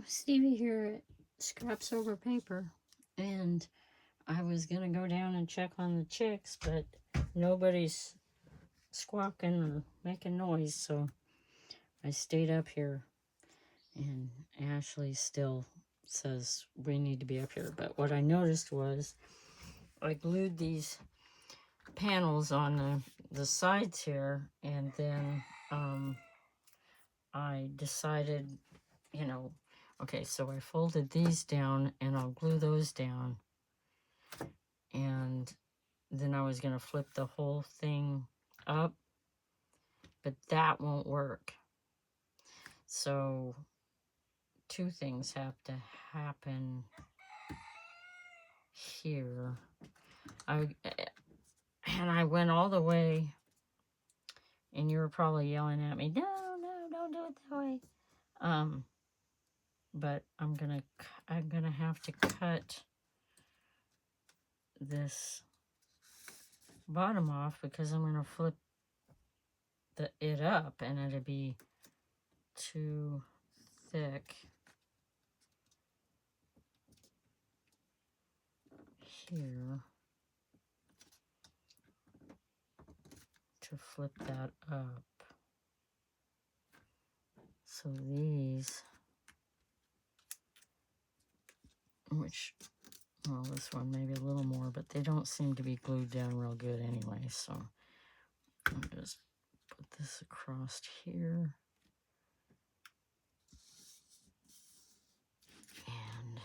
Stevie here at Scraps Over Paper, and I was gonna go down and check on the chicks, but nobody's squawking or making noise, so I stayed up here, and Ashley still says we need to be up here. But what I noticed was I glued these panels on the sides here, and then I decided, okay, so I folded these down and I'll glue those down, and then I was going to flip the whole thing up, but that won't work. So two things have to happen here. I went all the way, and you were probably yelling at me, no, don't do it that way. But I'm gonna have to cut this bottom off because I'm gonna flip it up, and it'll be too thick here to flip that up. So these, this one maybe a little more, but they don't seem to be glued down real good anyway, so I'll just put this across here. And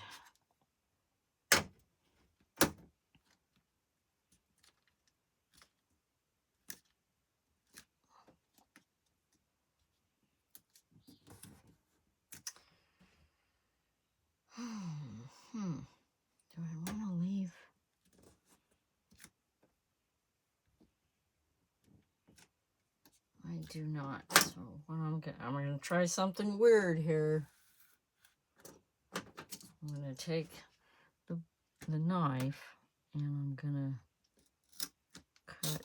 do I want to leave? I do not. So what I'm gonna try something weird here. I'm gonna take the knife and I'm gonna cut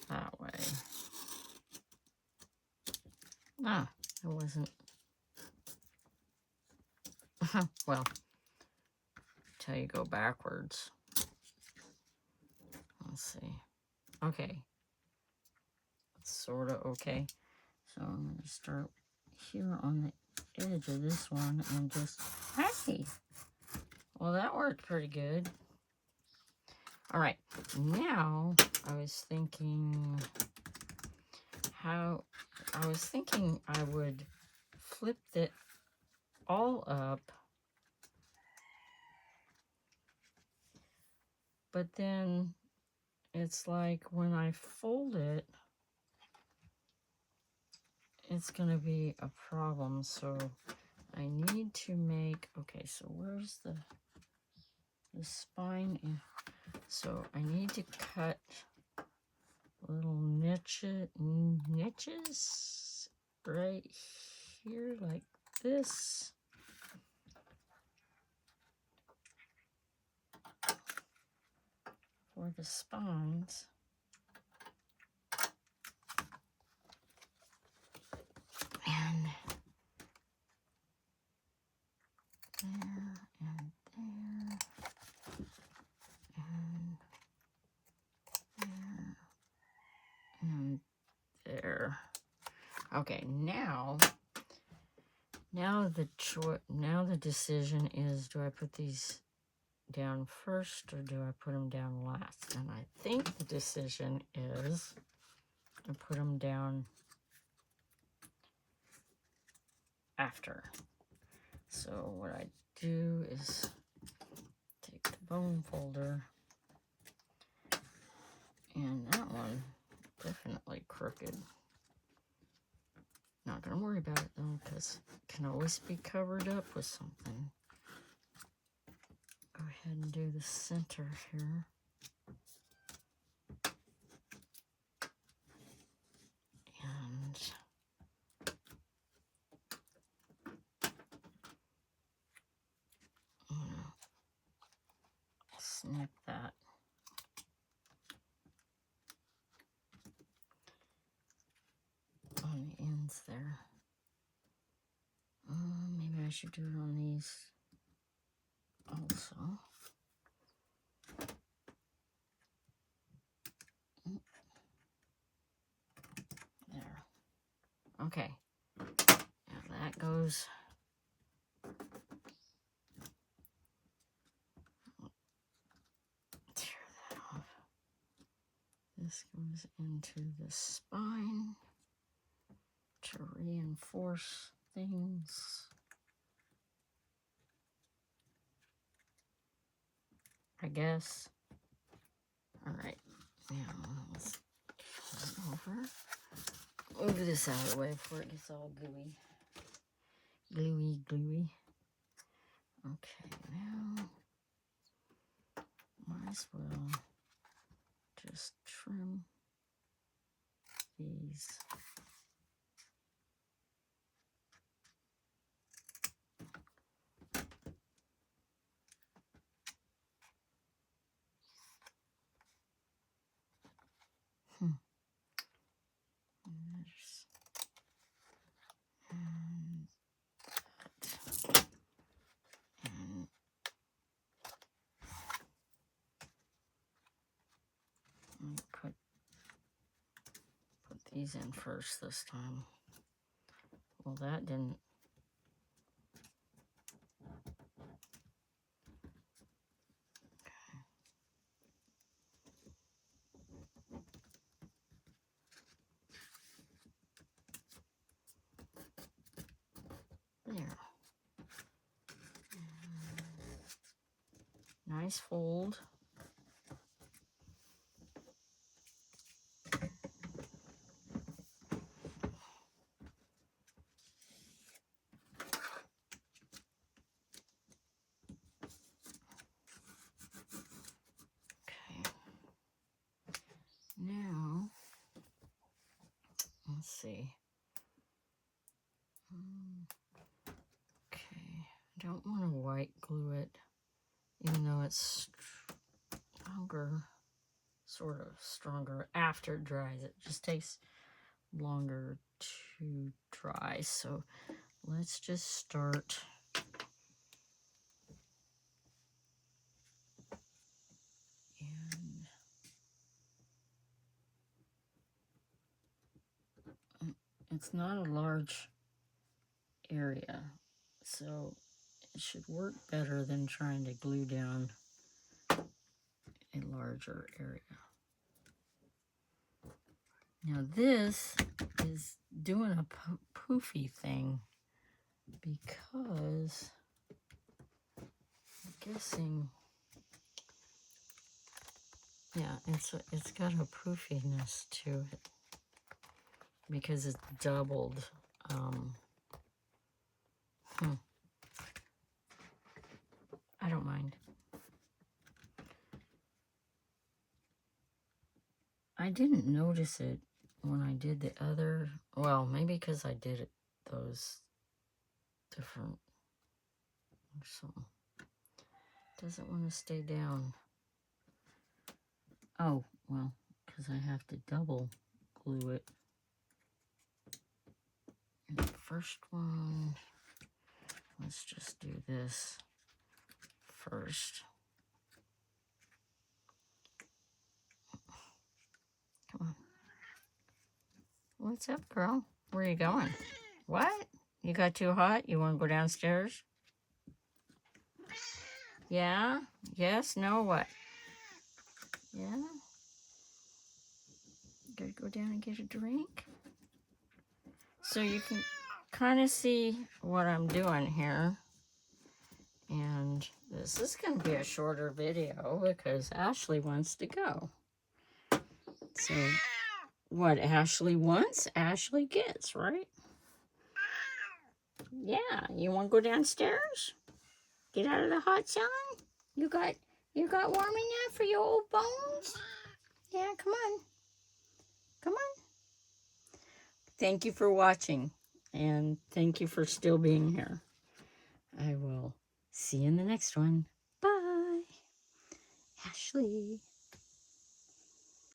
that way. It wasn't. Well, till you go backwards. Let's see. Okay. Sort of okay. So I'm going to start here on the edge of this one and just, hey! Well, that worked pretty good. All right. Now, I was thinking I would flip it all up, but then it's like when I fold it, it's going to be a problem. So I need to make, okay, so where's the spine? So I need to cut little niches right here like this. For the spines. And there, and there, and there, and there. Okay, now the decision is, do I put these down first or do I put them down last? And I think the decision is to put them down after. So what I do is take the bone folder, and that one definitely crooked. Not gonna worry about it though, because it can always be covered up with something. Go ahead and do the center here. And snip that. On the ends there. Maybe I should do it on these also. There. Okay. Now that goes. Tear that off. This goes into the spine to reinforce things. I guess. All right. Now let's turn over. Move this out of the way before it gets all gooey. Gluey. Okay, now might as well just trim these. Put these in first this time. Well, that didn't. There. Nice fold. Now, let's see. Okay, I don't want to white glue it, even though it's stronger, sort of stronger after it dries. It just takes longer to dry. So let's just start. It's not a large area, so it should work better than trying to glue down a larger area. Now this is doing a poofy thing because I'm guessing, yeah, it's got a poofiness to it because it's doubled. I don't mind. I didn't notice it when I did the other, well, maybe because I did it those different or something. Doesn't want to stay down. Oh, well, because I have to double glue it. And the first one, let's just do this first. Come on. What's up, girl? Where are you going? What? You got too hot? You want to go downstairs? Yeah? Yes? No? What? Yeah? Gotta go down and get a drink? So you can kind of see what I'm doing here. And this is going to be a shorter video because Ashley wants to go. So what Ashley wants, Ashley gets, right? Yeah, you want to go downstairs? Get out of the hot sun? You got warm enough for your old bones? Yeah, come on. Come on. Thank you for watching, and thank you for still being here. I will see you in the next one. Bye. Ashley.